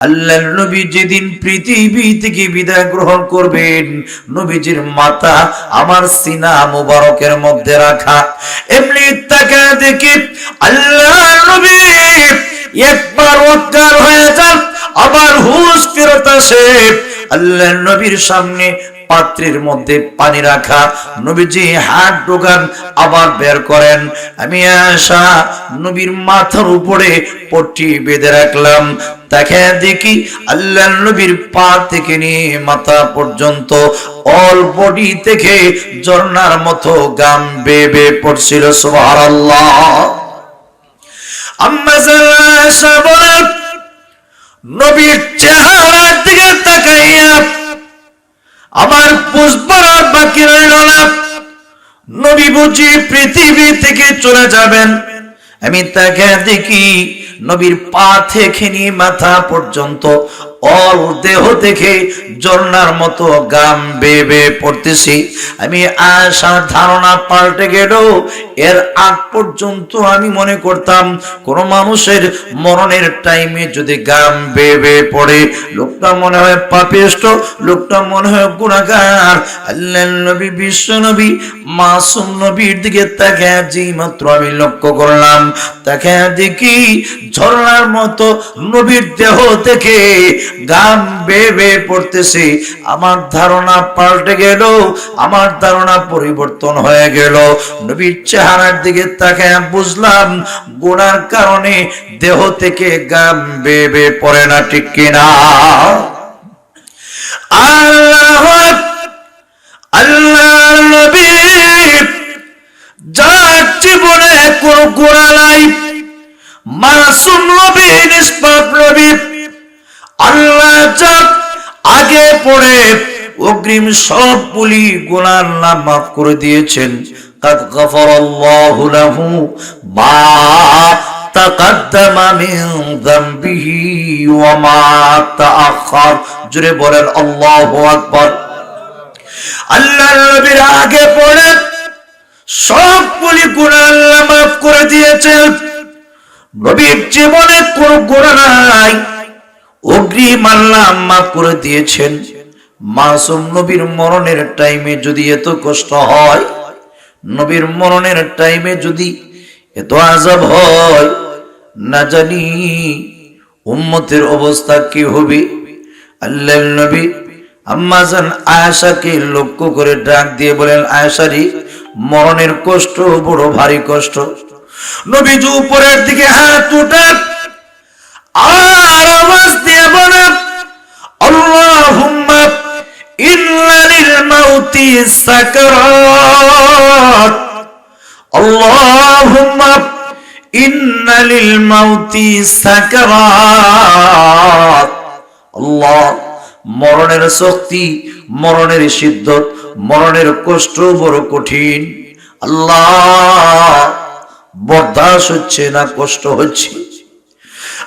আল্লাহর নবী যেদিন পৃথিবী থেকে বিদায় গ্রহণ করবেন, নবীজির মাথা আমার সিনা মুবারকের মধ্যে রাখা। এমনি তাকায় দেখি আল্লাহর নবী একবার অজ্ঞান হয়ে যান, আবার হুঁশ ফেরত আসে। আল্লাহর নবীর সামনে পাত্রের মধ্যে পানি রাখা, নবীজি হাত ঢোকান, আবার বের করেন। আমি আয়েশা নবীর মাথার উপরে পট্টি বেঁধে রাখলাম। তাকে দেখি আল্লাহর নবীর পা থেকে নিয়ে মাথা পর্যন্ত অল বডি থেকে ঝর্ণার মতো গাম বেয়ে বেয়ে পড়ছিল। সুবহানাল্লাহ। আম্মা আয়েশা বলেন, নবীর চেহারার দিকে তাকাইয়া আমার বুঝবার বাকি রইল না, নবী বুঝি পৃথিবী থেকে চলে যাবেন। আমি তাকে দেখি নবীর পা থেকে নিয়ে মাথা পর্যন্ত অল দেহ থেকে ঝর্ণার মতো গাম বেয়ে বেয়ে পড়তেছি। আমি আয়েশার ধারণা পাল্টে গেল। এর আগ পর্যন্ত আমি মনে করতাম কোন মানুষের মরণের টাইমে যদি গাম বেয়ে বেয়ে পড়ে, লোকটা মনে হয় পাপিষ্ট, লোকটা মনে হয় গুনাহগার। আল্লাহর নবী, বিশ্ব নবী, মাসুম নবীর দিকে তাকে যেই মাত্র আমি লক্ষ্য করলাম, তাকে দেখি ঝর্ণার মতো নবীর দেহ থেকে গাম বেয়ে বেয়ে পড়তেছে। আমার ধারণা পাল্টে গেল, আমার ধারণা পরিবর্তন হয়ে গেল। নবীর চেহারার দিকে তাকায় বুঝলাম গুনার কারণে দেহ থেকে গাম বেয়ে বেয়ে পড়ে না, ঠিক কিনা? আল্লাহর নবী যার জীবনে কোনো গুনাহ নাই, মাসুম নবী, নিষ্পাপ নবী, আল্লাহ যা আগে পড়ে অগ্রিম সবগুলি গুনাহ আল্লাহ মাফ করে দিয়েছেন। কাদ গফারাল্লাহু লাহু মা তাকাদ্দামা মিন যামবিহি ওয়া মা তাআখার। জোরে বলেন আল্লাহু আকবার। আল্লাহর নবীর আগে পড়ে সবগুলি গুনাহ আল্লাহ মাফ করে দিয়েছেন। নবীর জীবনে কোনো গুনাহ নাই, অগ্রিম আল্লাহ মাফ করে দিয়েছেন। মাসুম নবীর মরণের টাইমে যদি এত কষ্ট হয়, নবীর মরণের টাইমে যদি এত আযাব হয়, না জানি উম্মতের অবস্থা কি হবে। আল্লাহর নবী আম্মা জান আয়েশাকে লক্ষ্য করে ডাক দিয়ে বলেন, আয়েশারি, মরণের কষ্ট বড় ভারী কষ্ট। নবীজি উপরের দিকে হাত উঠান আর আওয়াজ দিয়ে বলেন, আল্লাহুম্মা ইন্না লিল মাউতি সাকারাত, আল্লাহুম্মা ইন্না লিল মাউতি সাকারাত। আল্লাহ, মরণের শক্তি, মরণের সিদ্ধত, মরণের কষ্ট বড় কঠিন। আল্লাহ, বরদাস্ত হচ্ছে না, কষ্ট হচ্ছে।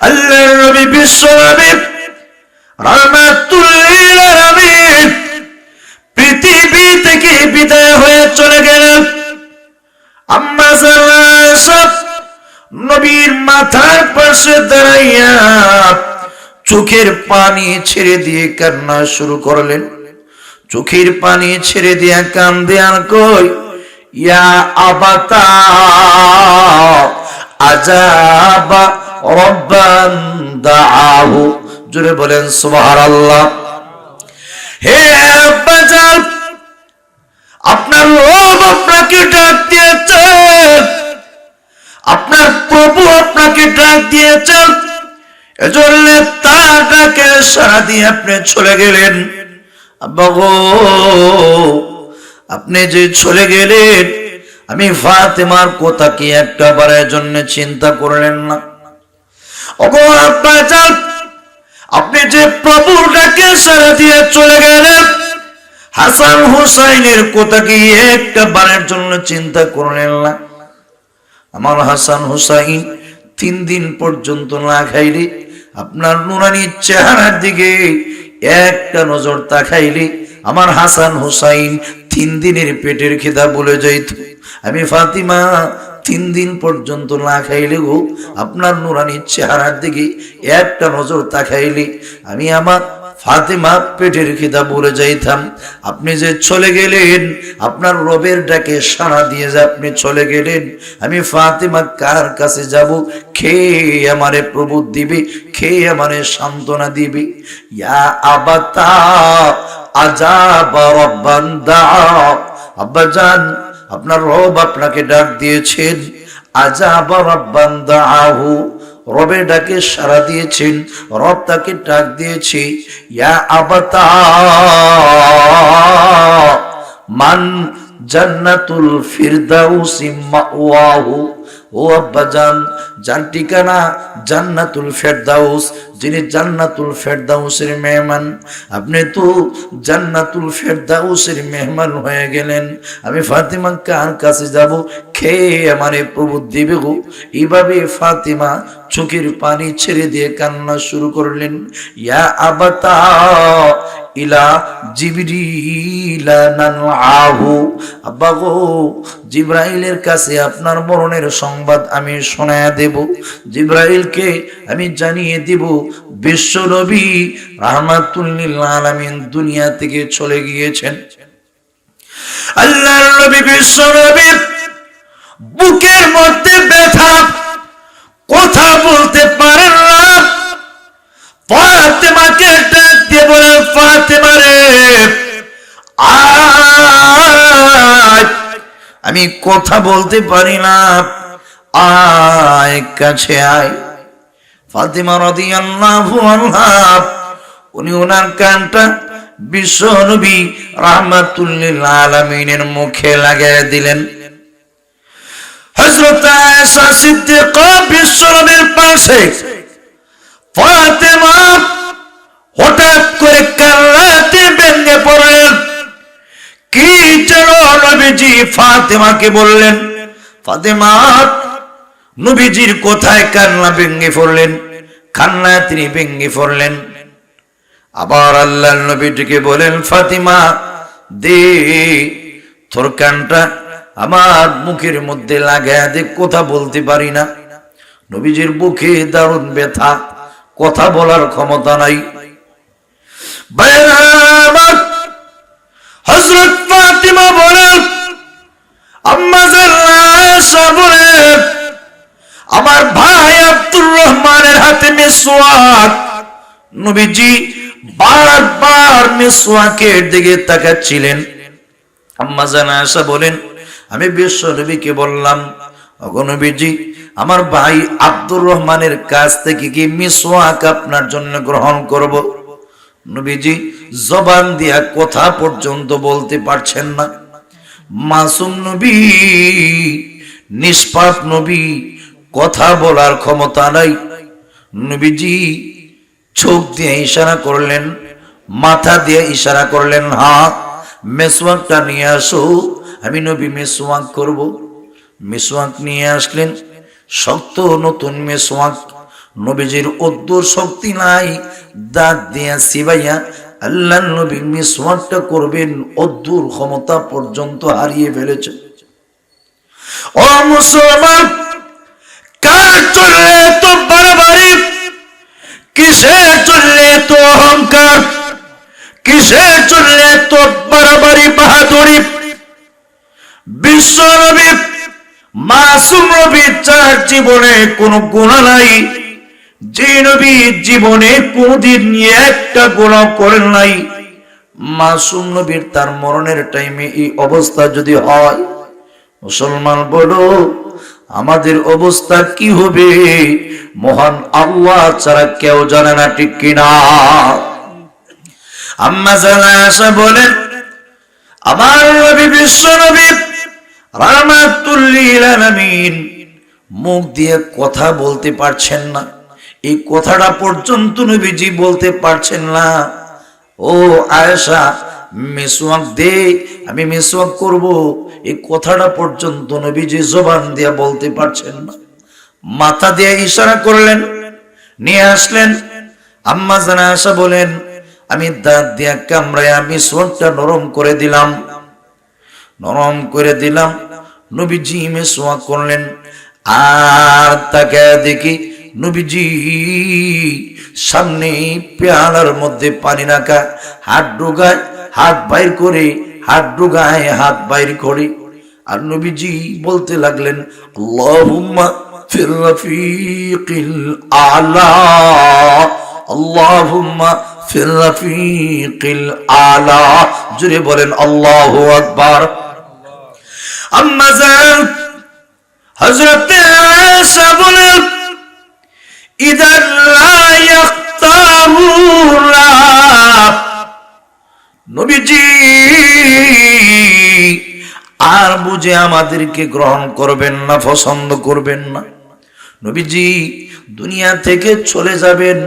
আল্লাহর নবী, বিশ্ব নবী, রাহমাতুল লিল আলামিন পৃথিবী থেকে বিদায় হয়ে চলে গেলেন। আম্মা আয়েশা নবীর মাথার পাশে দাঁড়াইয়া চোখের পানি ছেড়ে দিয়ে কান্না শুরু করলেন। চোখের পানি ছেড়ে দিয়ে কান্দে আর কই, ইয়া আবাতা আজাবা রব্বান দাআহু। জোরে বলেন সুবহানাল্লাহ। হে আব্বাজান, আপনার রব আপনাকে ডাক দিয়েছেন, আপনার প্রভু আপনাকে ডাক দিয়েছেন, এজন্য তার ডাকে সাড়া দিয়ে আপনি চলে গেলেন। আব্বা গো, আপনি যে চলে গেলেন, আমি ফাতেমার কথা কি একটা বারের জন্য চিন্তা করলেন না? ওগো আব্বাজান, আপনি যে প্রভুর ডাকে সাড়া দিয়ে চলে গেলেন, হাসান হুসাইনের কথা কি একটা বারের জন্য চিন্তা করলেন না? আমার হাসান হুসাইন 3 দিন পর্যন্ত না খাইলে, আপনার নুরানি চেহারার দিকে একটা নজর তাকাইলে আমার হাসান হুসাইন 3 দিনের পেটের খিদা বলে যাইত। আমি ফাতিমা 3 দিন পর্যন্ত না খাইলে গো আপনার নুরানি চেহারার দিকে একটা নজর তাকাইলে আমি আমার ফাতেমা পেটের খিদা ভুলে যাইতাম। আপনি যে চলে গেলেন, আপনার রবের ডাকে সাড়া দিয়ে যে আপনি চলে গেলেন, আমি ফাতেমা কার কাছে যাব? খেয়ে আমারে প্রবোধ দিবে, খেয়ে আমারে সান্ত্বনা দিবে। ইয়া আবাতা আজাবা রাব্বান দাআ, আব্বাজান আপনার রব আপনাকে ডাক দিয়েছেন। আজাবা রাব্বান দাআহু, রবের ডাকে সাড়া দিয়েছেন, রব তাকে ডাক দিয়েছে। ইয়া আবাতা মান জান্নাতুল ফিরদাউসি মাওয়াহু, ও আব্বাজান যার ঠিকানা জান্নাতুল ফেরদাউস, যিনি জান্নাতুল ফেরদাউসের মেহমান, আপনি তো জান্নাতুল ফেরদাউসের মেহমান হয়ে গেলেন। আমি ফাতেমা কার কাছে যাব? খেয়ে আমারে প্রবোধ দিবে গো। এইভাবে ফাতেমা চোখের পানি ছেড়ে দিয়ে কান্না শুরু করলেন। ইয়া আবাতা ইলা জিবরিল নানআহু, আব্বা গো জিবরাইলের কাছে আপনার মরণের সংবাদ আমি শোনায়া দেব। জিবরাইলকে আমি জানিয়ে দিব বিশ্ব নবী রাহমাতুল লিল আলামিন দুনিয়া থেকে চলে গিয়েছেন। আল্লাহর নবী বিশ্ব নবী বুকের মধ্যে ব্যথা, কথা বলতে পারেন না। ফাতেমাকে ডাক দিয়ে বলেন, ফাতেমা রে আয়, আমি কথা বলতে পারি না, আয় কাছে আয়। ফাতেমা রাদিয়াল্লাহু আনহা উনি ওনার কানটা বিশ্ব নবী রাহমাতুল লিল আলামিনের মুখে লাগায় দিলেন। হযরত আয়েশা সিদ্দিকা বিশ্ব নবীর পাশে, ফাতেমা হঠাৎ করে কান্নাতে ভেঙে পড়লেন। কি যেন নবীজি ফাতেমাকে বললেন। ফাতেমা নবীজির কোথায় কান্না ভেঙে পড়লেন, কান্নায় তিনি ভেঙে পড়লেন। আবার আল্লাহর নবীটিকে বলেন, ফাতেমা দে তোর কানটা আমার মুখের মধ্যে লাগায় দে, কথা বলতে পারি না। নবীজির বুকে দারুণ ব্যথা, কথা বলার ক্ষমতা নাই। হযরত ফাতেমা বলেন, আম্মা জান আয়েশা বলেন, আমার ভাই আব্দুর রহমানের হাতে মিসওয়াক। নবীজি বারবার মিসওয়াকের দিকে তাকাচ্ছিলেন। আম্মা জান আয়েশা বলেন, আমি বিশ্ব নবীকে বললাম, ওগো নবীজি আমার ভাই আব্দুর রহমানের কাছ থেকে কি মিসওয়াক আপনার জন্য গ্রহণ করব? নবীজি জবান দিয়া কথা পর্যন্ত বলতে পারছেন না। মাসুম নবী, নিষ্পাপ নবী, কথা বলার ক্ষমতা নাই। নবীজি চোখ দিয়ে ইশারা করলেন, মাথা দিয়ে ইশারা করলেন, হ্যাঁ মিসওয়াকটা নিয়ে আসো, আমি নবী মিসওয়াক করব। মিসওয়াক নিয়ে আসলেন, শক্ত নতুন মিসওয়াক। নবীজির অদ্দুর শক্তি নাই, দাঁত দিয়া চিবাইয়া আল্লাহর নবী মিসওয়াকটা করবেন, অদ্দুর ক্ষমতা পর্যন্ত হারিয়ে ফেলেছে। ও মুসলমান, কার চললে তো বাড়াবাড়ি, কিসে চললে তো অহংকার, কিসে চললে তো বাড়াবাড়ি বাহাদুরি? বিশ্ব নবী মাসুম নবী, যার জীবনে কোনো গুনাহ নাই, যে নবী জীবনে কোনদিন নিয়ে একটা গুনাহ করেন নাই, মাসুম নবীর তার মরণের টাইমে এই অবস্থা যদি হয়, মুসলমান বলো আমাদের অবস্থা কি হবে? মহান আল্লাহ ছাড়া কেউ জানে না, ঠিক কিনা? আম্মা জান আয়েশা বলেন, আমার নবী বিশ্ব নবী রাহমাতুল লিল আলামিন মুখ দিয়ে কথা বলতে পারছেন না। এই কথাটা পর্যন্ত নবীজি বলতে পারছেন না। ও আয়েশা মিসওয়াক দে, আমি মিসওয়াক করব, এই কথাটা পর্যন্ত নবীজি জবান দিয়ে বলতে পারছেন না। মাথা দিয়ে ইশারা করলেন, নিয়ে আসলেন। আম্মা জান আয়েশা বলেন, আমি দাঁত দিয়ে কামড়ায় মিসওয়াকটা নরম করে দিলাম, নরম করে দিলাম। নবীজি মেসওয়াক করলেন, আর তাকে দেখি নবীজি সামনে পেয়ালার মধ্যে পানি রাখা, হাত ঢুকায় হাত বাইর করে, হাত ঢুকায় হাত বাইর করে, আর নবীজি বলতে লাগলেন আল্লাহুম্মা ফির রাফিকিল আলা, আল্লাহুম্মা ফির রাফিকিল আলা। জুড়ে বলেন আল্লাহু আকবার। আম্মা জান হযরত আয়েশা বলেন ইযা লা ইয়াখতারুনা, নবীজি আর বুঝে আমাদেরকে গ্রহণ করবেন না, পছন্দ করবেন না, নবীজি দুনিয়া থেকে চলে যাবেন।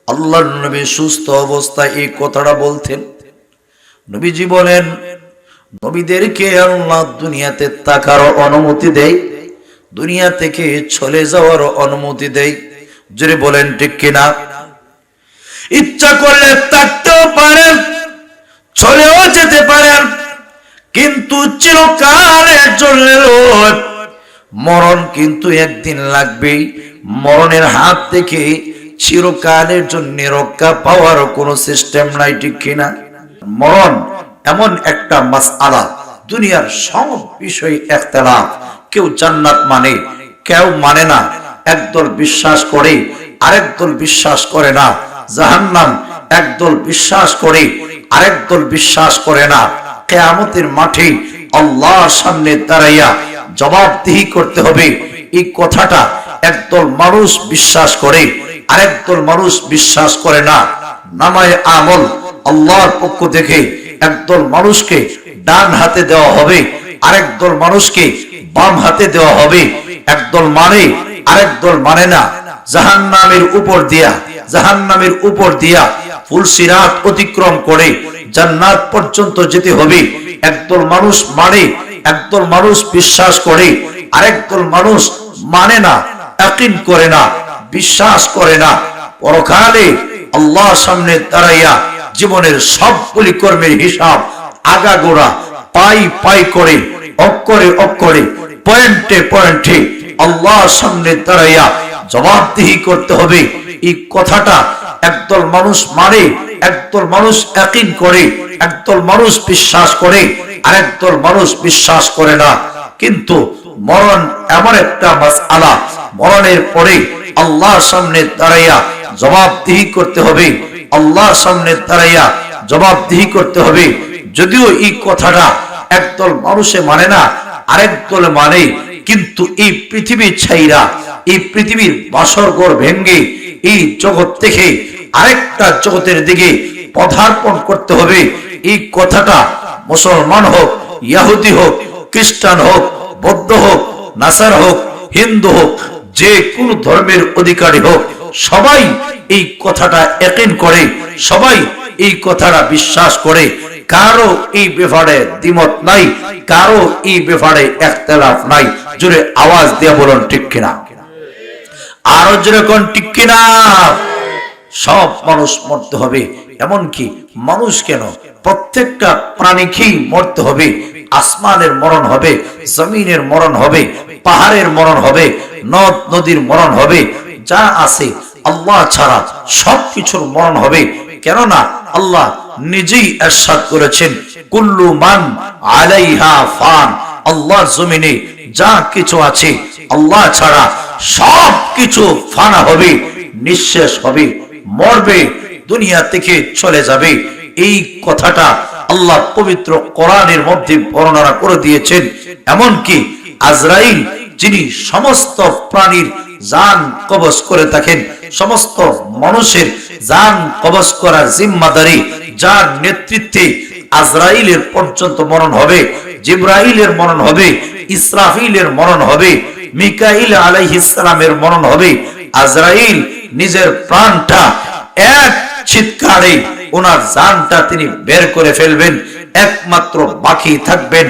আল্লাহর নবী সুস্থ অবস্থায় এই কথাটা বলতেন। নবীজি বলেন নবীদেরকে আল্লাহ দুনিয়াতে থাকার অনুমতি দেয়, দুনিয়া থেকে চলে যাওয়ার অনুমতি দেয়। যদি বলেন ঠিক কিনা? ইচ্ছা করলে থাকতেও পারেন, চলেও যেতে পারেন, কিন্তু চিরকালের জন্য মরণ কিন্তু একদিন লাগবেই। মরণের হাত থেকে চিরকালের জন্য রক্ষা পাওয়ার কোনো সিস্টেম নাই, ঠিক কিনা? মরণ এমন একটা মাসআলা, দুনিয়ার সব বিষয়ে ইখতিলাফ। কেউ জান্নাত মানে, কেউ মানে না। একদল বিশ্বাস করে, আরেকদল বিশ্বাস করে না। জাহান্নাম একদল বিশ্বাস করে, আরেকদল বিশ্বাস করে না। কিয়ামতের মাঠে আল্লাহর সামনে দাঁড়াইয়া জবাবদিহি করতে হবে। এই কথাটা একদল মানুষ বিশ্বাস করে, আরেকদল মানুষ বিশ্বাস করে না। নামায়ে আমল আল্লাহর পক্ষ থেকে একদল মানুষকে ডান হাতে দেওয়া হবে, আরেকদল মানুষকে বাম হাতে দেওয়া হবে। একদল মানে, আরেকদল মানে না। জাহান্নামের উপর দিয়া ফুলসিরাত অতিক্রম করে জান্নাত পর্যন্ত যেতে হবে। একদল মানুষ মানে, একদল মানুষ বিশ্বাস করে, আরেকদল মানুষ মানে না, ইয়াকিন করে না, বিশ্বাস করে না। পরকালে আল্লাহর সামনে দাঁড়াইয়া জীবনের সবগুলি কর্মের হিসাব আগাগোড়া পাই পাই করে, অক্ষরে অক্ষরে, পয়েন্টে পয়েন্টে আল্লাহর সামনে দাঁড়াইয়া জবাবদিহি করতে হবে। এই কথাটা একদল মানুষ মানে, একদল মানুষ ইয়াকিন করে, একদল মানুষ বিশ্বাস করে, আরেকদল মানুষ বিশ্বাস করে না। কিন্তু মরণ এমন একটা মাসআলা, মরণের পরে আল্লাহর সামনে দাঁড়াইয়া জবাবদিহি করতে হবে, আল্লাহর সামনে দাঁড়াইয়া জবাবদিহি করতে হবে। যদিও এই কথাটা একদল মানুষে মানে না, আরেকদল মানে, কিন্তু এই পৃথিবী ছাইরা, এই পৃথিবীর বাসরঘর ভেঙ্গে এই জগৎ থেকে আরেকটা জগতের দিকে পদার্পণ করতে হবে। এই কথাটা মুসলমান হোক, ইহুদি হোক, খ্রিস্টান হোক, বৌদ্ধ হোক, নাসারা হোক, হিন্দু হোক, যে কোন ধর্মের অধিকারী হোক, সবাই এই কথাটা ইয়াকিন করে, সবাই এই কথাটা বিশ্বাস করে। কারো এই ব্যাপারে দ্বিমত নাই, কারো এই ব্যাপারে ইখতিলাফ নাই। জোরে আওয়াজ দিয়ে বলুন ঠিক কিনা? আরো জোরে কোন ঠিক কিনা? সব মানুষ মরতে হবে। এমনকি মানুষ কেন, প্রত্যেকটা প্রাণীকেই মরতে হবে। আসমানের মরণ হবে, জমিনের মরণ হবে, পাহাড়ের মরণ হবে, নদ নদীর মরণ হবে, যা আছে আল্লাহ ছাড়া সবকিছুর মরণ হবে। কেননা আল্লাহ নিজেই ইরশাদ করেছেন কুল্লু মান আলাইহা ফান। আল্লাহর জমিনে যা কিছু আছে আল্লাহ ছাড়া সব কিছু ফানা হবে, নিঃশেষ হবে, মরবে, দুনিয়া থেকে চলে যাবে। এই কথাটা আল্লাহ পবিত্র কোরআনের মধ্যে বর্ণনা করে দিয়েছেন। এমনকি আজরাইল, যিনি সমস্ত প্রাণীর জান কবজ করে থাকেন, সমস্ত মানুষের জান কবজ করার জিম্মাদারি যার নেতৃত্বে আজরাইলের পর্যন্ত মরণ হবে, জিবরাইলের মরণ হবে, ইসরাফিলের মরণ হবে, মিকাইল আলাইহিস সালামের মরণ হবে। আজরাইল নিজের প্রাণটা এক চিৎকারে ওনার জানটা তিনি বের করে ফেলবেন। একমাত্র বাকি থাকবেন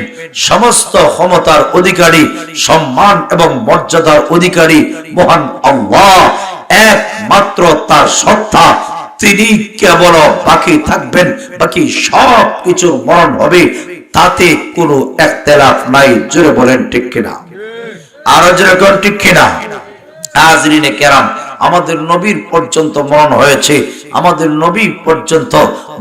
সমস্ত ক্ষমতার অধিকারী, সম্মান এবং মর্যাদার অধিকারী মহান আল্লাহ। একমাত্র তার সত্তা, তিনি কেবল বাকি থাকবেন। বাকি সব কিছুর মরণ হবে। তাতে কোনো ইখতিলাফ নাই। জোরে বলেন ঠিক কিনা? আরো জোরে কোন ঠিক কিনা? হাজরিনে কেরাম, আমাদের নবীর পর্যন্ত মরণ হয়েছে, আমাদের নবী পর্যন্ত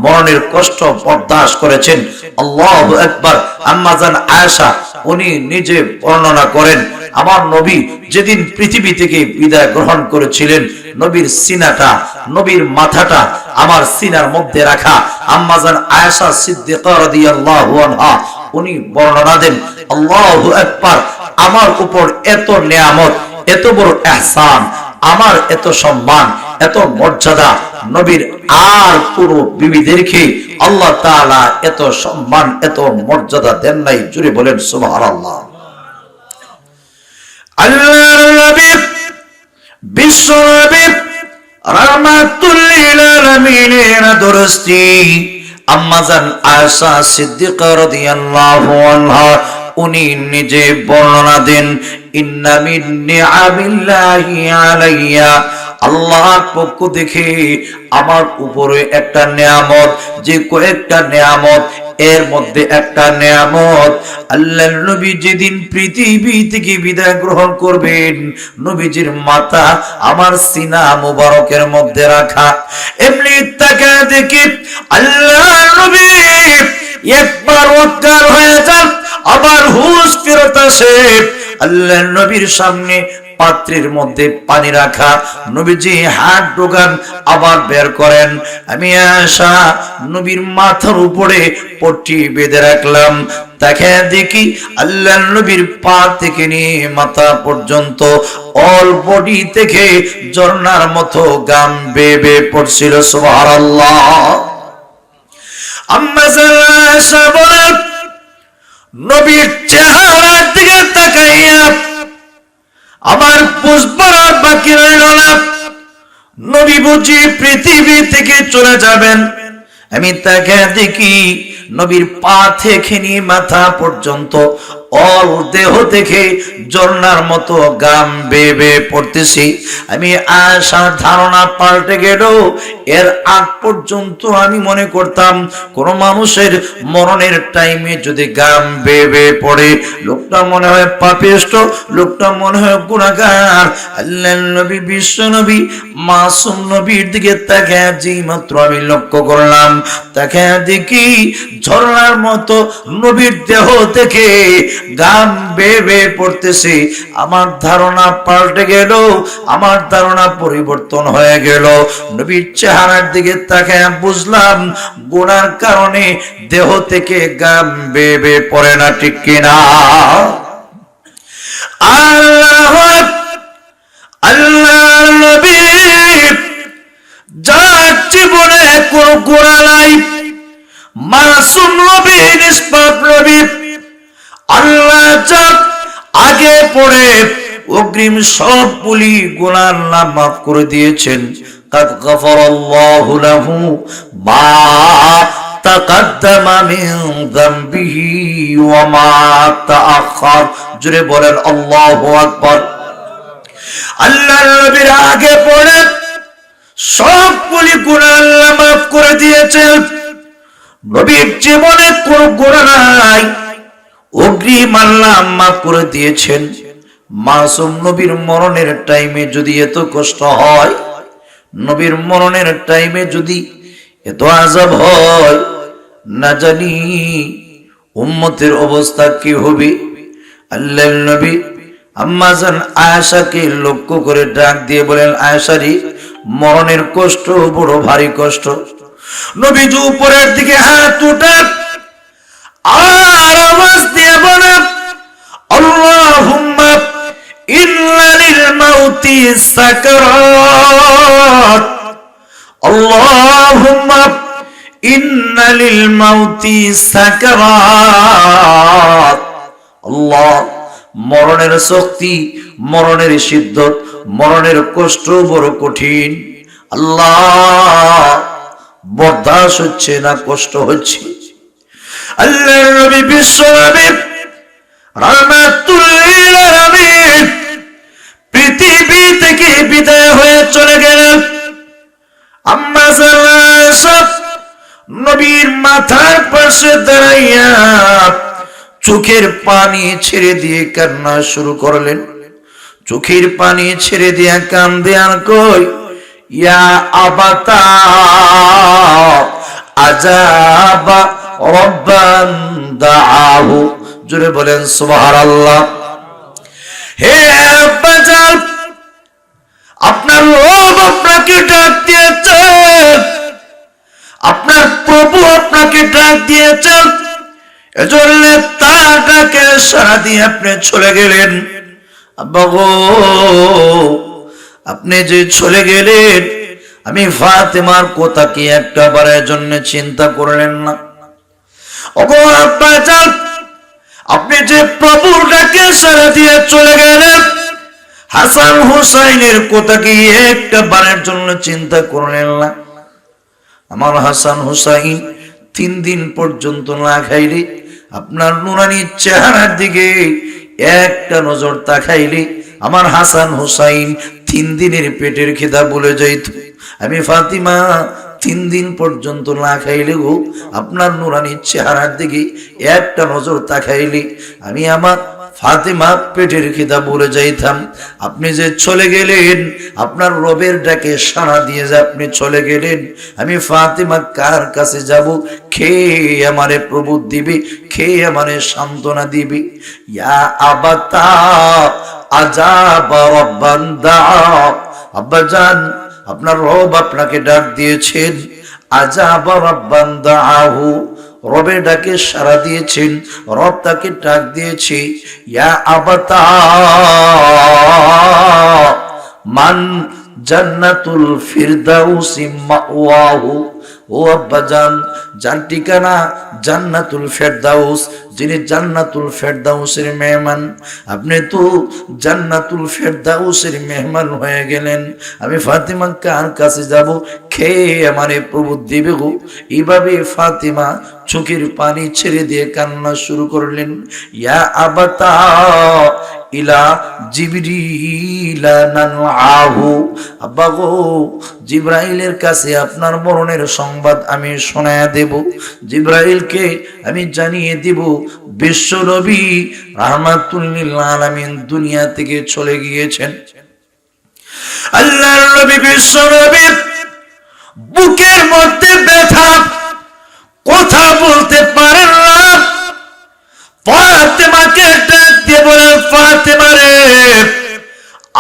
মরণের কষ্ট বরদাস্ত করেছেন। আল্লাহু আকবার। আম্মা জান আয়েশা উনি নিজে বর্ণনা করেন, আমার নবী যেদিন পৃথিবী থেকে বিদায় গ্রহণ করেছিলেন, নবীর সিনাটা, নবীর মাথাটা আমার সিনার মধ্যে রাখা। আম্মা জান আয়েশা সিদ্দিকা রাদিয়াল্লাহু আনহা উনি বর্ণনা দেন, আল্লাহু আকবার, আমার উপর এত নিয়ামত, এত বড় ইহসান, আমার এত সম্মান, এত মর্যাদা, নবীর আর কোন বিবিদেরকে আল্লাহ তাআলা এত সম্মান, এত মর্যাদা দেন নাই। জুড়ে বলেন সুবহানাল্লাহ। আল্লাহর নবী, বিশ্ব নবী, রাহমাতুল লিল আলামিনের দরস্তি আম্মা জান আয়েশা সিদ্দিকা রাদিয়াল্লাহু আনহা উনি নিজে বর্ণনা দেন, ইন্না মিন নিআমিল্লাহি আলাইয়া, আল্লাহর পক্ষ থেকে আমার উপরে একটা নিয়ামত, যে কয়েকটা নিয়ামত, এর মধ্যে একটা নিয়ামত, আল্লাহর নবী যেদিন পৃথিবী থেকে বিদায় গ্রহণ করবেন, নবীজির মাথা আমার সিনা মুবারকের মধ্যে রাখা। এমনি তাকায় দেখি আল্লাহর নবী একবার অজ্ঞান হয়ে যান, আবার হুঁশ ফেরত আসে। আল্লাহর নবীর সামনে পাত্রের মধ্যে পানি রাখা, নবীজি হাত ঢোকান, আবার বের করেন। আমি আয়েশা নবীর মাথার উপরে পট্টি বেঁধে রাখলাম, তাকে দেখি আল্লাহর নবীর পা থেকে নিয়ে মাথা পর্যন্ত অল বডি থেকে ঝর্ণার মতো গাম বেয়ে বেয়ে পড়ছিল। সুবহানাল্লাহ। আম্মা জান আয়েশা বলেন, নবীর চেহারার দিকে তাকাইয়া আমার পুষ্পরা বাকি রইল না, নবী বুঝি পৃথিবী থেকে চলে যাবেন। আমি তাকে দেখি নবীর পা থেকে নিয়ে মাথা পর্যন্ত অল দেহ থেকে ঝর্ণার মতো গাম বেয়ে বেয়ে পড়তেছি। আমি আয়েশার ধারণা পাল্টে গেল। এর আগ পর্যন্ত আমি মনে করতাম কোন মানুষের মরণের টাইমে যদি গাম বেয়ে বেয়ে পড়ে, লোকটা মনে হয় পাপিষ্ট, লোকটা মনে হয় গুনাহগার। আল্লাহর নবী, বিশ্ব নবী, মাসুম নবীর দিকে তাকিয়ে যেই মাত্র আমি লক্ষ্য করলাম, তাকে দেখি ঝর্ণার মতো নবীর দেহ থেকে গাম বেয়ে বেয়ে পড়তেছে। আমার ধারণা পাল্টে গেল, আমার ধারণা পরিবর্তন হয়ে গেল। নবীর চেহারার দিকে তাকায় বুঝলাম গুনার কারণে দেহ থেকে গাম বেয়ে বেয়ে পড়ে না। ঠিক কিনা? আল্লাহর নবী যার জীবনে কোন গুনাহ নাই, মাসুম নবী, নিষ্পাপ নবী, আল্লাহ যার আগে পড়ে অগ্রিম সবগুলি গুনার নাম মাফ করে দিয়েছেন। কাদ গাফারাল্লাহু লাহু মা তাকাদ্দামা মিন যামবিহি ওয়া মা তাআখার। জোরে বলেন আল্লাহু আকবার। আল্লাহর নবীর আগে পড়ে সবগুলি গুনাহ আল্লাহ মাফ করে দিয়েছেন। নবীর জীবনে কোনো গুনাহ নাই, অগ্রিম আল্লাহ মাফ করে দিয়েছেন। মাসুম নবীর মরণের টাইমে যদি এত কষ্ট হয়, নবীর মরণের টাইমে যদি এত আযাব হয়, না জানি উম্মতের অবস্থা কি হবে। আল্লাহর নবী আম্মা জান আয়েশাকে লক্ষ্য করে ডাক দিয়ে বলেন, আয়েশা রে, মরণের কষ্ট বড় ভারী কষ্ট। নবীজি উপরের দিকে হাত উঠান আর আওয়াজ দিয়ে বলেন, আল্লাহুম্মা ইন্না লিল মাউতি সাকারাত, আল্লাহুম্মা ইন্না লিল মাউতি সাকারাত। আল্লাহ, মরণের শক্তি, মরণের শিদ্দত, মরণের কষ্ট বড় কঠিন। আল্লাহ, বরদাস্ত হচ্ছে না, কষ্ট হচ্ছে। আল্লাহর নবী, বিশ্ব নবী, রাহমাতুল লিল আলামিন পৃথিবী থেকে বিদায় হয়ে চলে গেলেন। আম্মা জান আয়েশা নবীর মাথার পাশে দাঁড়াইয়া চোখের পানি ছেড়ে দিয়ে কান্না শুরু করলেন। চোখের পানি ছেড়ে দিয়ে কান্দে আর কই, ইয়া আবাতা আজাবা রব্বান দাআহু। জোরে বলেন সুবহানাল্লাহ। হে আব্বাজান, আপনার রব আপনাকে ডাক দিয়েছেন, আপনার প্রভু আপনাকে ডাক দিয়েছেন, এজন্য তার ডাকে সাড়া দিয়ে আপনি চলে গেলেন। আব্বা গো, আপনি যে চলে গেলেন, আমি ফাতেমার কথা কি একটা বারের জন্য চিন্তা করলেন না? ওগো আব্বাজান, আপনি যে প্রভুর ডাকে সাড়া দিয়ে চলে গেলেন, হাসান হুসাইনের কথা কি একটা বারের জন্য চিন্তা করলেন না? আমার হাসান হুসাইন 3 দিন পর্যন্ত না খাইলে, আপনার নুরানি চেহারার দিকে একটা নজর তাকাইলে আমার হাসান হুসাইন 3 দিনের পেটের খিদা ভুলে যাইত। আমি ফাতিমা 3 দিন পর্যন্ত না খাইলে গো, আপনার নুরানি চেহারার দিকে একটা নজর তাকাইলে আমি আমার ফাতিমা পেটের খিদা ভুলে যাইতাম। আপনি যে চলে গেলেন, আপনার রবের ডাকে সাড়া দিয়ে যে আপনি চলে গেলেন, আমি ফাতিমা কার কাছে যাব? খেয়ে আমারে প্রভু দিবে, খেয়ে আমারে সান্ত্বনা দিবে। ইয়া আবাতা আজাবা রব্বান দাআ। আব্বাজান, আপনার রব আপনাকে ডাক দিয়েছেন, আজাবা রব্বান দাআহু, রবের ডাকে সাড়া দিয়েছেন, রব তাকে ডাক দিয়েছে। ইয়া আবাতা মান জান্নাতুল ফিরদাউসি মাওয়াহু। ও আব্বাজান, যার ঠিকানা জান্নাতুল ফেরদাউস, যিনি জান্নাতুল ফেরদাউসের মেহমান, আপনি তো জান্নাতুল ফেরদাউসের মেহমান হয়ে গেলেন। আমি ফাতিমা কার কাছে যাব? খেয়ে আমারে প্রভু দিবে গো। এইভাবে ফাতিমা চোখের পানি ছেড়ে দিয়ে কান্না শুরু করলেন। ইয়া আবাতা ইলা জিবরিলা নানআহু। আব্বা গো, জিবরাইলের কাছে আপনার মরণের সংবাদ আমি শোনায়া দেব। জিবরাইলকে আমি জানিয়ে দেব বিশ্ব নবী রাহমাতুল লিল আলামিন দুনিয়া থেকে চলে গিয়েছেন। আল্লাহর নবী বিশ্ব নবী বুকের মধ্যে ব্যথা, কথা বলতে পারেন না। ফাতেমাকে ডাক দিয়ে বলেন, ফাতেমা রে,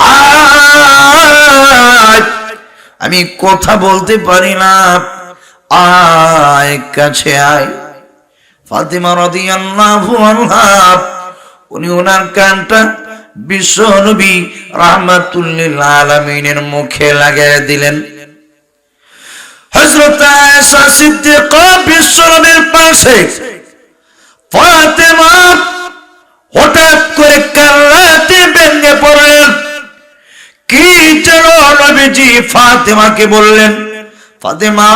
আয়, আমি কথা বলতে পারি না, আয় কাছে আয়। ফাতেমা রাদিয়াল্লাহু আনহা উনি ওনার কানটা বিশ্ব নবী রাহমাতুল লিল আলামিনের মুখে লাগায় দিলেন। হযরত আয়েশা সিদ্দিকা বিশ্ব নবীর পাশে, ফাতেমা হঠাৎ করে কান্নাতে ভেঙে পড়লেন। কি যেন নবীজি ফাতেমাকে বললেন। ফাতেমা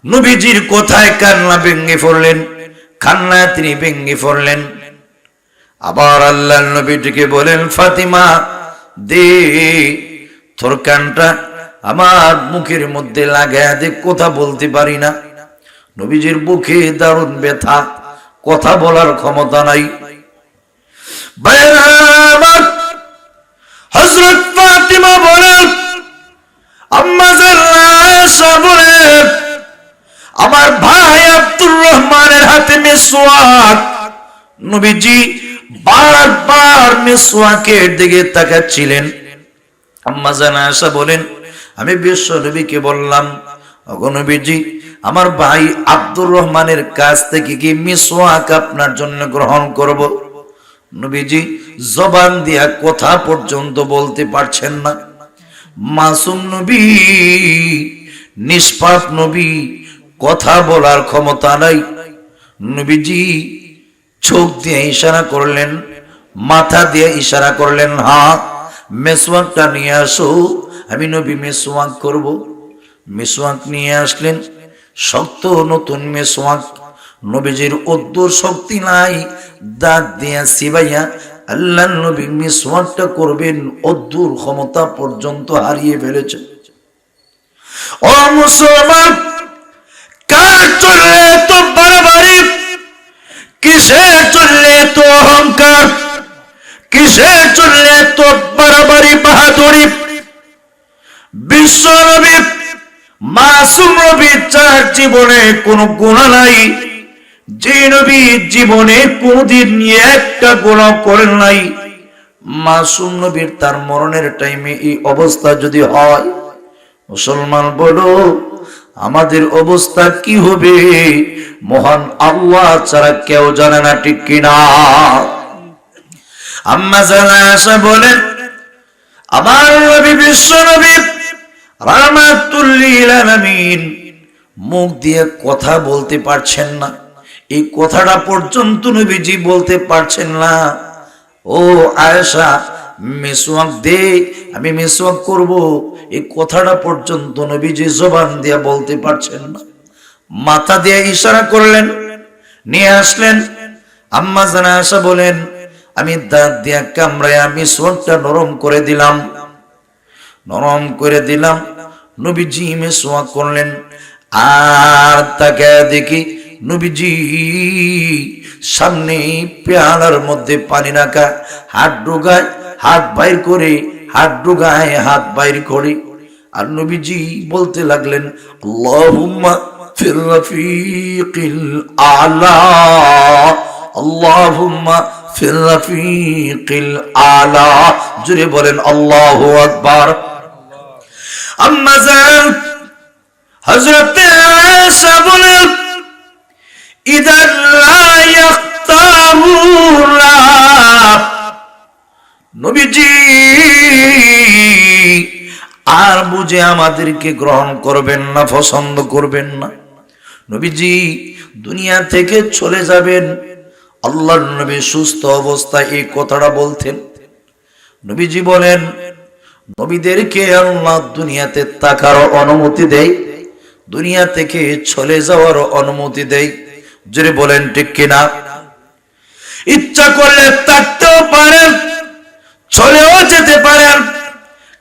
নবীজির কথায় কান্না ভেঙে পড়লেন, কান্নায় তিনি ভেঙে পড়লেন। আবার আল্লাহর নবীটিকে বলেন, ফাতিমা দে তোর কানটা আমার মুখের মধ্যে লাগায় দে, কথা বলতে পারি না। নবীজির বুকে দারুণ ব্যথা, কথা বলার ক্ষমতা নাই। হযরত ফাতিমা বলেন, আম্মা জান আয়েশা বলেন, আমার ভাই আব্দুর রহমানের হাতে মিসওয়াক। নবীজি বারবার মিসওয়াকের দিকে তাকাচ্ছিলেন। আম্মা জান আয়েশা বলেন, আমি বিশ্ব নবীকে বললাম, ওগো নবীজি, আমার ভাই আব্দুর রহমানের কাছ থেকে কি মিসওয়াক আপনার জন্য গ্রহণ করব? নবীজি জবান দিয়া কথা পর্যন্ত বলতে পারছেন না। মাসুম নবী, নিষ্পাপ নবী, কথা বলার ক্ষমতা নাই। নবীজি চোখ দিয়ে ইশারা করলেন, মাথা দিয়ে ইশারা করলেন, হ্যাঁ মিসওয়াকটা নিয়ে আসো, আমি নবী মিসওয়াক করব। মিসওয়াক নিয়ে আসলেন, শক্ত নতুন মিসওয়াক। নবীজির অদ্দুর শক্তি নাই, দাঁত দিয়া চিবাইয়া আল্লাহর নবী মিসওয়াকটা করবেন, অদ্দুর ক্ষমতা পর্যন্ত হারিয়ে ফেলেছে। ও মুসলমান, কার কিসের চললে এত অহংকার, কিসের চললে এত বাড়াবাড়ি বাহাদুরি? বিশ্ব নবী মাসুম নবী, যার জীবনে কোনো গুনাহ নাই, যে নবী জীবনে কোনদিন একটা গুনাহ করেন নাই, মাসুম নবীর তার মরণের টাইমে এই অবস্থা যদি হয়, মুসলমান বলো আমাদের অবস্থা কি হবে? মহান আল্লাহ ছাড়া কেউ জানে না, ঠিক কিনা? আম্মা জানা আয়েশা বলেন, আমার নবী বিশ্ব নবী রাহমাতুল লিল আলামিন মুখ দিয়ে কথা বলতে পারছেন না। এই কথাটা পর্যন্ত নবীজি বলতে পারছেন না। ও আয়েশা, মিসওয়াক দে, আমি মিসওয়াক করব, এই কথাটা পর্যন্ত নবীজি জবান দিয়ে বলতে পারছেন না। মাথা দিয়ে ইশারা করলেন, নিয়ে আসলেন। আম্মা জানা আয়েশা বলেন, আমি দাঁত দিয়ে কামড়ায়া মিসওয়াকটা নরম করে দিলাম, নরম করে দিলাম। নবীজি মিসওয়াক করলেন, আর তাকে দেখি নবীজি সামনে পেয়ালার মধ্যে পানি রাখা, হাত ঢোকায়, হাত বাইর করে, হাত ঢোকায়, হাত বাইর করে। আর নবীজি বলতে লাগলেন, আল্লাহুম্মা ফির রাফিকিল আলা, আল্লাহুম্মা ফির রাফিকিল আলা। জোরে বলেন আল্লাহু আকবার। আম্মা জান হযরত আয়েশা বলেন, ইদান লা ইয়াক্তাহুলা, নবীজি আর বুঝে আমাদেরকে গ্রহণ করবেন না, পছন্দ করবেন না, নবীজি দুনিয়া থেকে চলে যাবেন। আল্লাহর নবী সুস্থ অবস্থায় এই কথাটা বলতেন। নবীজি বলেন, নবীদেরকে আল্লাহ দুনিয়াতে থাকার অনুমতি দেয়, দুনিয়া থেকে চলে যাওয়ার অনুমতি দেয়। জোরে বলেন ঠিক কিনা? ইচ্ছা করলে থাকতেও পারেন, চলেও যেতে পারেন,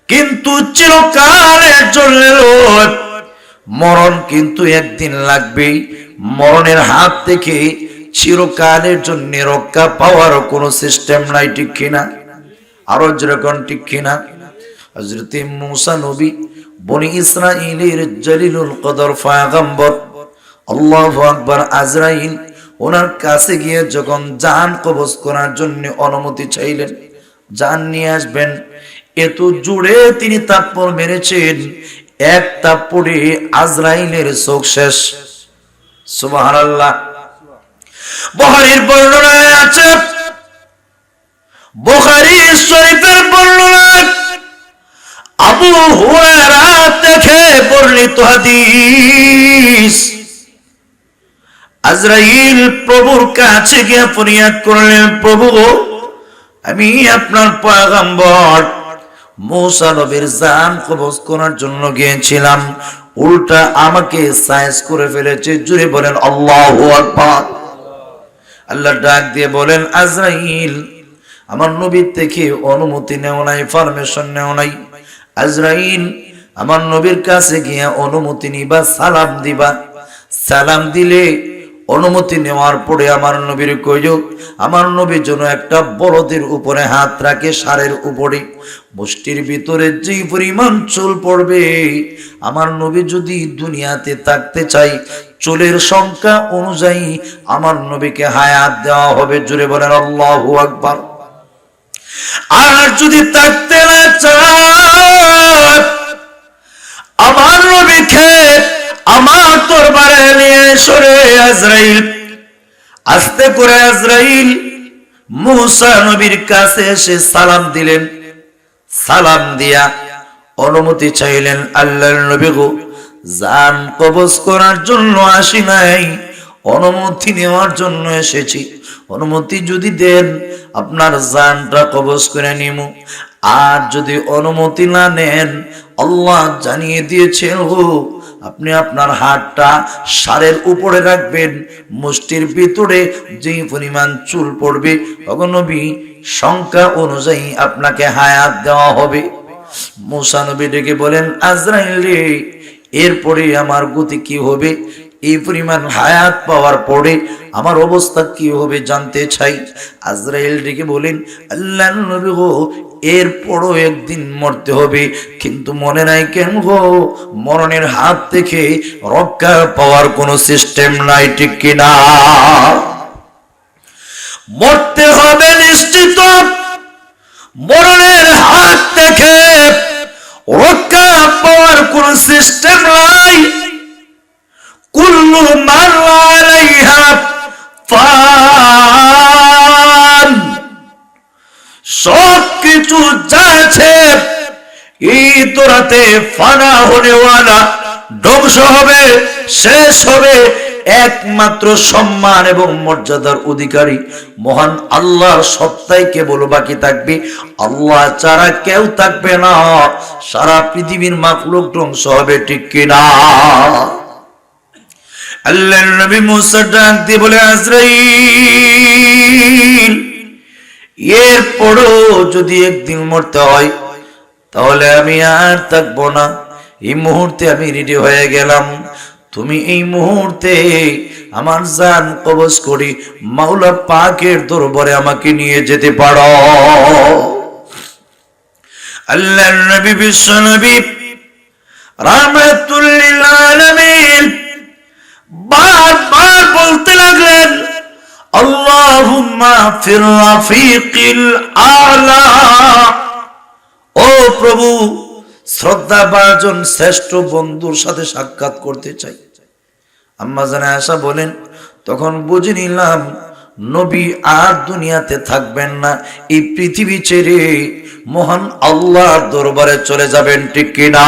কিন্তু চিরকালের জন্য মরণ কিন্তু একদিন লাগবেই। মরণের হাত থেকে চিরকালের জন্য রক্ষা পাওয়ার কোনো সিস্টেম নাই, ঠিক কিনা? আরো যেরকম ঠিক কিনা? হযরত মূসা নবী বনি ইসরাইলের জলিলুল কদর পয়গম্বর, আল্লাহু আকবার, আজরাইল ওনার কাছে গিয়ে যখন জান কবজ করার জন্য অনুমতি চাইলেন, জান নিয়ে আসবেন, এত জুড়ে তিনি তাপ্পর মেরেছেন, এক তাপ্পরে আজরাইলের চোখ শেষ। সুবহানাল্লাহ। বুখারীর বর্ণনায় আছে, বুখারী শরীফের বর্ণনায় আবু হুরায়রা থেকে বর্ণিত হাদিস, আজরাইল প্রভুর কাছে গিয়ে ফরিয়াদ করলেন, প্রভু আমি আপনার পয়গম্বর মূসা নবীর জান কবজ করার জন্য গিয়েছিলাম, উল্টা আমাকে সাইজ করে ফেলেছে। জুড়ে বলেন আল্লাহু আকবার। আল্লাহ ডাক দিয়ে বলেন, আজরাইল আমার নবীর থেকে অনুমতি নেও নাই, পারমিশন নেও নাই। আজরাইল আমার নবীর কাছে গিয়ে অনুমতি নিবা, সালাম দিবা। সালাম দিলে অনুমতি নেওয়ার পরে আমার নবীর কইও, আমার নবী যেন একটা বলদের উপরে হাত রাখে, ষাঁড়ের উপরে, মুষ্টির ভিতরে যে পরিমাণ চুল পড়বে, আমার নবী যদি দুনিয়াতে থাকতে চাই, চুলের সংখ্যা অনুযায়ী আমার নবীকে হায়াত দেওয়া হবে। জুড়ে বলেন আল্লাহু আকবার। আর যদি থাকতে না চায়, আমার নবীকে আমার দরবারে নিয়ে সরে। আজরাইল আস্তে করে আজরাইল মূসা নবীর কাছে এসে সালাম দিলেন, সালাম দিয়া অনুমতি চাইলেন, আল্লাহর নবী গো, জান কবজ করার জন্য আসি নাই, অনুমতি নেওয়ার জন্য এসেছি, অনুমতি যদি দেন আপনার জানটা কবজ করে নিব। আর যদি অনুমতি না নেন, আল্লাহ জানিয়ে দিয়েছেন গো, আপনি আপনার হাতটা ষাঁড়ের উপরে রাখবেন, মুষ্টির ভিতরে যে পরিমাণ চুল পড়বে নবী সংখ্যা অনুযায়ী আপনাকে হায়াত দেওয়া হবে। মূসা নবী ডেকে বলেন, আজরাইল রে, এরপরে আমার গতি কি হবে? এই পরিমাণ হায়াত পাওয়ার পরে আমার অবস্থা কি হবে জানতে চাই। আজরাইল ডেকে বলেন, আল্লাহর নবী গো, এরপরও একদিন মরতে হবে, কিন্তু মনে নাই কেন গো, মরণের হাত থেকে রক্ষা পাওয়ার কোনো সিস্টেম নাই, ঠিক কিনা? মরতে হবে নিশ্চিত, মরণের হাত থেকে রক্ষা পাওয়ার কোন সিস্টেম নাই। কুল্লু মান আলাইহা ফান, সব কিছু যা আছে এই তোরাতে ফানা হনেওয়ালা, ধ্বংস হবে, শেষ হবে। একমাত্র সম্মান এবং মর্যাদার অধিকারী মহান আল্লাহর সত্তাই কেবল বাকি থাকবে। আল্লাহ ছাড়া কেউ থাকবে না, সারা পৃথিবীর মাখলুক ধ্বংস হবে, ঠিক কিনা? আল্লাহর নবী মুসা ডাক দিয়ে বলে, আজরাইল, এরপরও যদি একদিন মরতে হয় তাহলে আমি আর থাকবো না। এই মুহূর্তে আমি রেডি হয়ে গেলাম, তুমি এই মুহূর্তে আমার জান কবজ করি মাওলা পাকের দরবারে আমাকে নিয়ে যেতে পারো। আল্লাহর নবী বিশ্ব নবী রাহমাতুল লিল আলামিন বারবার বলতে লাগলেন, আল্লাহুম্মা ফির রাফিকিল আলা, ও প্রভু, শ্রদ্ধাভাজন শ্রেষ্ঠ বন্ধুর সাথে সাক্ষাৎ করতে চাই। আম্মা জান আয়েশা বলেন, তখন বুঝে নিলাম নবী আর দুনিয়াতে থাকবেন না, এই পৃথিবী ছেড়ে মহান আল্লাহর দরবারে চলে যাবেন, ঠিক কিনা?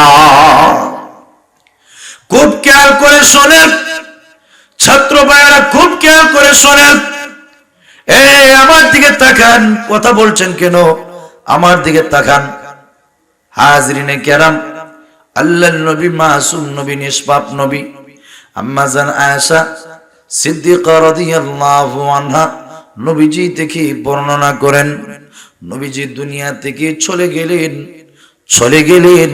খুব খেয়াল করে শোনেন ছাত্র ভাইয়েরা, খুব খেয়াল করে শোনেন। আমার দিকে তাকান, কথা বলছেন কেন? আমার দিকে তাকান। হাজরিনে কেরাম, আল্লাহর নবী মাসুম নবী, নিষ্পাপ নবী, আম্মা জান আয়েশা সিদ্দিকা রাদিয়াল্লাহু আনহা নবীজি থেকে বর্ণনা করেন, নবীজি দুনিয়া থেকে চলে গেলেন।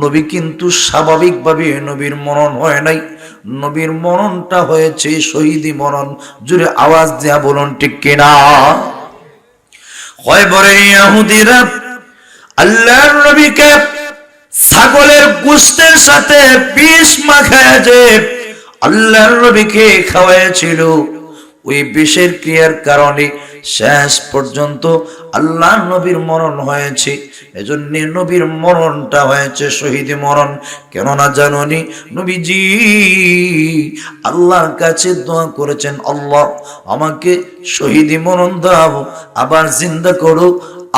নবী কিন্তু স্বাভাবিকভাবে নবীর মরণ হয় নাই, নবীর মরণটা হয়েছে শহীদি মরণ। জুড়ে আওয়াজ দেয়া বলুন, ঠিক কিনা? খয়বরের ইহুদিরা আল্লাহর নবীকে ছাগলের গোশতের সাথে বিষ মাখায় যে আল্লাহর নবীকে খাওয়াইছিল, ওই বিষের ক্রিয়ার কারণে শেষ পর্যন্ত আল্লাহর নবীর মরণ হয়েছে। এজন্য নবীর মরণটা হয়েছে শহীদ মরণ। কেননা জানোনি, নবীজি আল্লাহর কাছে দোয়া করেছেন, আল্লাহ আমাকে শহীদি মরণ দাও, আবার জিন্দা করো,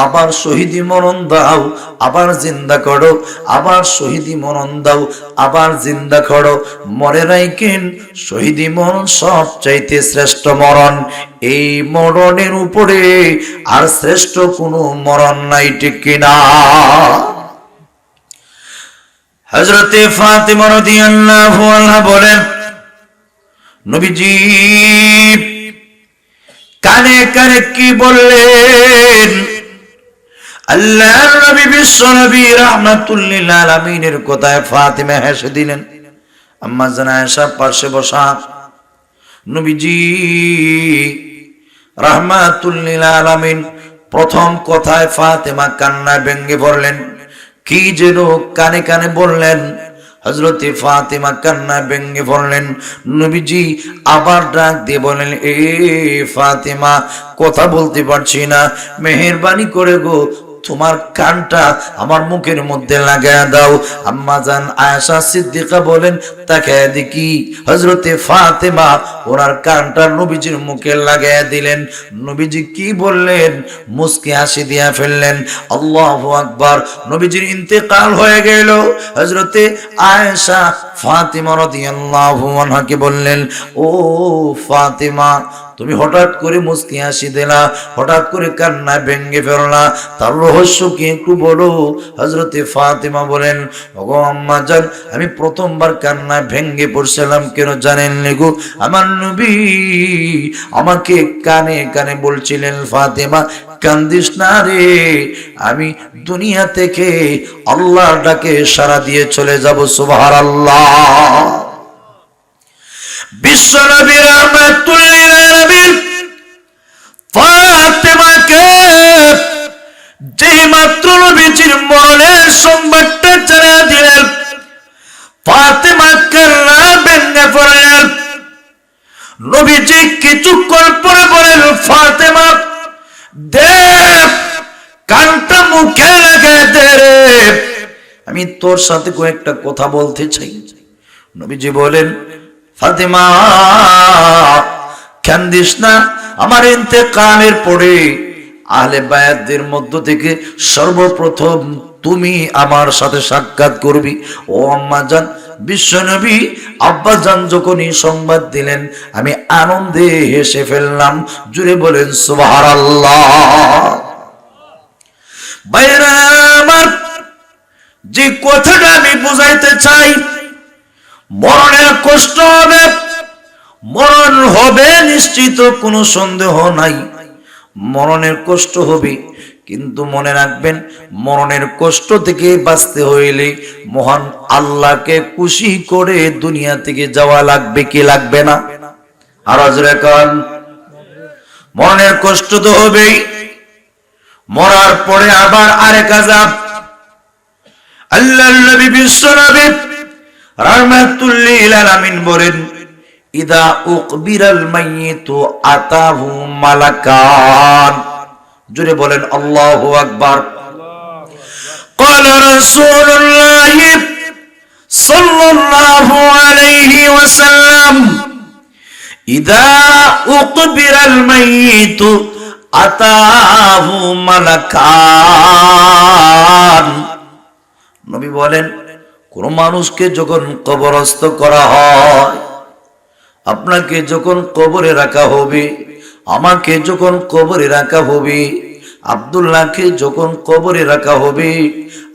আবার শহীদি মরণ দাও, আবার জিন্দা করো, আবার শহীদি মরণ দাও, আবার জিন্দা করো। মরে রাইকেন শহীদি মরণ সব চাইতে শ্রেষ্ঠ মরণ। এই মরণের উপরে আর শ্রেষ্ঠ কোনো মরণ নাই, ঠিক কিনা? হযরতে ফাতিমা রাদিয়াল্লাহু আনহা বলেন, নবীজি কানে কানে কি বললেন? আল্লাহর নবী বিশ্ব নবী রাহমাতুল লিল আলামিনের কথায় ফাতিমা হেসে দিলেন। আম্মা জান আয়েশা পাশে বসা। নবীজি রাহমাতুল লিল আলামিন প্রথম কথায় ফাতিমা কান্নায় ভেঙে পড়লেন। কি যেন কানে কানে বললেন। হযরতে ফাতিমা কান্নায় ভেঙে পড়লেন। নবীজি আবার ডাক দিয়ে বলেন, এ ফাতিমা, কথা বলতে পারছি না, মেহেরবানি করে গো তোমার কানটা আমার মুখের মধ্যে লাগায়া দাও। আম্মা জান আয়েশা সিদ্দিকা বলেন, তাকে দেখি হযরতে ফাতিমা ওনার কানটা নবীজির মুখে লাগায়া দিলেন। নবীজি কি বললেন? মুস্কি হাসি দিয়া ফেললেন। আল্লাহু আকবার। নবীজির ইন্তেকাল হয়ে গেল। হযরতে আয়েশা ফাতিমা রাদিয়াল্লাহু আনহাকে বললেন, ও ফাতিমা, তুমি হঠাৎ করে মুস্কি হাসি দিলা, হঠাৎ করে কান্নায় ভেঙে ফেললা, তার রহস্য কি একটু বলো? হযরতে ফাতিমা বলেন, ওগো আম্মা জান, আমি প্রথমবার কান্নায় ভেঙে পড়ছিলাম কেন জানেন গো? আমার নবী আমাকে কানে কানে বলছিলেন, ফাতিমা কান্দিস না রে, আমি দুনিয়া থেকে আল্লাহর ডাকে সাড়া দিয়ে চলে যাব। সুবহানাল্লাহ। বিশ্ব নবী রাহমাতুল লিল আলামিন ফাতেমাকে যে মাত্র নবীজির মরণের সংবাদটা জানিয়ে দিলেন, ফাতেমা কান্না ভেঙে পড়লেন। নবীজি কিছুক্ষণ পরে বলেন, ফাতেমা দে কানটা মুখে লাগিয়ে দে রে, আমি তোর সাথে কয়েকটা কথা বলতে চাই। নবীজি বলেন, ফাতেমা কান্দিস না, আমার ইন্তেকালের পরে আহলে বায়াতদের মধ্য থেকে সর্বপ্রথম তুমি আমার সাথে সাক্ষাৎ করবি। ও আম্মা জান, বিশ্বনবী আব্বা জান যখন এই সংবাদ দিলেন, আমি আনন্দে হেসে ফেললাম। জুড়ে বলেন সুবহানাল্লাহ। ভাইরা আমার, যে কথাটা আমি বুঝাইতে চাই, মরণের কষ্ট হবে, মরণ হবে নিশ্চিত, কোনো সন্দেহ নাই, মরণের কষ্ট হবে। কিন্তু মনে রাখবেন, মরণের কষ্ট থেকে বাঁচতে হইলে মহান আল্লাহকে খুশি করে দুনিয়া থেকে যাওয়া লাগবে কি লাগবে না? আর জোরে কোন, মরণের কষ্ট তো হবেই, মরার পরে আবার আরেক আযাব। আল্লাহর নবী বিশ্ব নবী রাহমাতুল লিল আলামিন বলেন, ইদা উকবিরাল মাইয়িতু আতাহু মালাকান। জোরে বলেন আল্লাহু আকবার। ক্বালা রাসূলুল্লাহ সাল্লাল্লাহু আলাইহি ওয়াসাল্লাম, ইদা উকবিরাল মাইয়িতু আতাহু মালাকান। নবী বলেন, কোন মানুষকে যখন কবরস্থ করা হয়, আপনাকে যখন কবরে রাখা হবে, আমাকে যখন কবরে রাখা হবে, আব্দুল্লাহকে যখন কবরে রাখা হবে,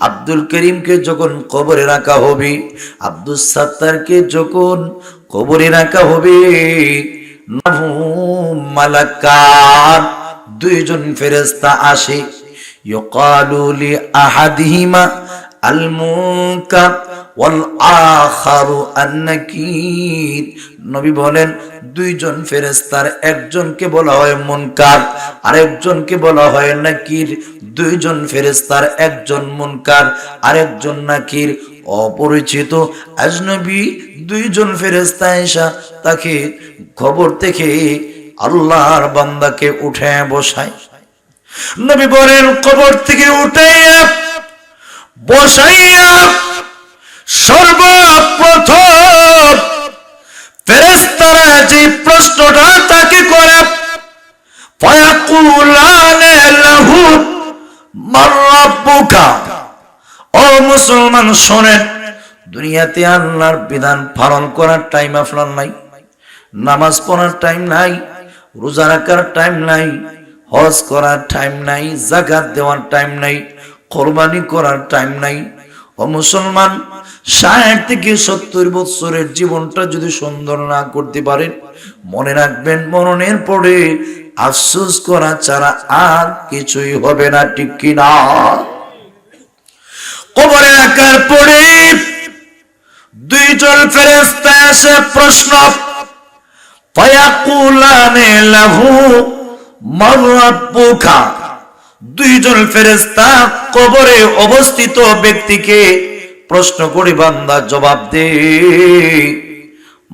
আব্দুল করিমকে যখন কবরে রাখা হবে, আব্দুল সাত্তারকে যখন কবরে রাখা হবে, মালাকান, দুইজন ফেরেশতা আসে। ইয়কালু লি আহাদিহিমা আল মুনকার ওয়াল আখারু আন-নাকির। নবী বলেন, দুইজন ফেরেশতার একজনকে বলা হয় মুনকার, আরেকজনকে বলা হয় নাকির। দুইজন ফেরেশতার একজন মুনকার, আরেকজন নাকির। অপরিচিত আজনবী দুইজন ফেরেশতা এসে তাকে খবর থেকে আল্লাহর বান্দাকে উঠে বসায়। নবী বলেন, কবর থেকে উঠাইয়া বসাইয়া সর্বপ্রথম ফেরেশতারা যে প্রশ্নটা তাকে করে, ফায়াকুলানে লাহু মান রাব্বুকা। ও মুসলমান শোনেন, দুনিয়াতে আল্লাহর বিধান পালন করার টাইম আপনার নাই, নামাজ পড়ার টাইম নাই, রোজা রাখার টাইম নাই, হজ করার টাইম নাই, যাকাত দেওয়ার টাইম নাই, কোরবানি করার টাইম নাই। ও মুসলমান, 60 থেকে 70 বছরের জীবনটা যদি সুন্দর না করতে পারেন, মনে রাখবেন মরণের পরে আফসোস করা ছাড়া আর কিছুই হবে না, ঠিক কিনা? কবরে রাখার পরে দুইজন ফেরেশতা এসে প্রশ্ন, ফায়াকুলানে লাহু মান রাব্বুকা। দুইজন ফেরেশতা কবরে অবস্থিত ব্যক্তিকে প্রশ্ন করে, বান্দা জবাব দে,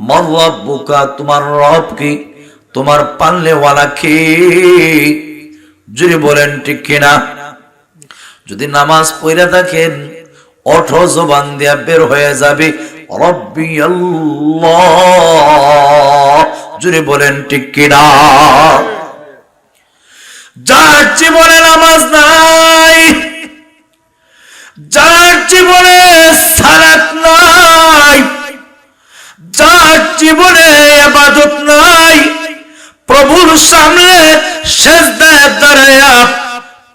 মান রাব্বুকা, তোমার রব কি, তোমার পালনেওয়ালা কে? যদি বলেন ঠিক কিনা। যদি নামাজ পড়ে থাকেন, ওঠ, জবান দিয়া বের হয়ে যাবে রব্বি আল্লাহ। যদি বলেন ঠিক কিনা। যার জীবনে নামাজ নাই, যার জীবনে সালাত নাই, যার জীবনে ইবাদত নাই, প্রভুর সামনে সিজদায় দাঁড়ায়া,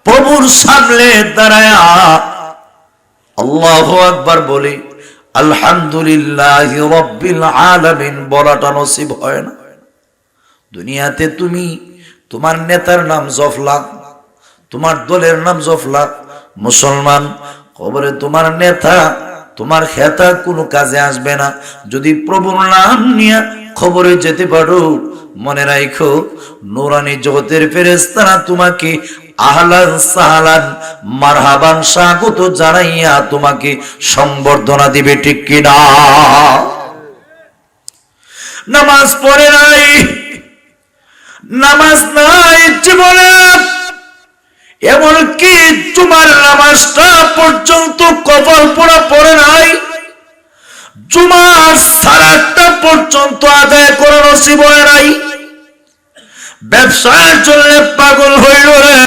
প্রভুর সামনে দাঁড়ায়া আল্লাহু আকবার বলে আলহামদুলিল্লাহি রাব্বিল আলামিন বলাটা নসিব হয় না। দুনিয়াতে তুমি তোমার নেতার নাম জফলা, তোমার দলের নাম জফলা, মুসলমান, কবরে তোমার নেতা, তোমার খেতা কোনো কাজে আসবে না। যদি প্রভুর নাম নিয়ে খবরে যেতে পারো। মনে রাখো, নূরানি জগতের ফেরেশতারা তোমাকে আহলান সাহলান মারহাবান স্বাগত জানাইয়া তোমাকে সম্বর্ধনা দিবে, ঠিক কিনা? নামাজ পড়ে নাই, নামাজ নাই জীবনে, এমনকি জুমার নামাজটা পর্যন্ত কপাল পোড়া পড়ে নাই, জুমার সালাতটা পর্যন্ত আদায় করে নসিব হয় নাই। ব্যবসার জন্য পাগল হইল রে।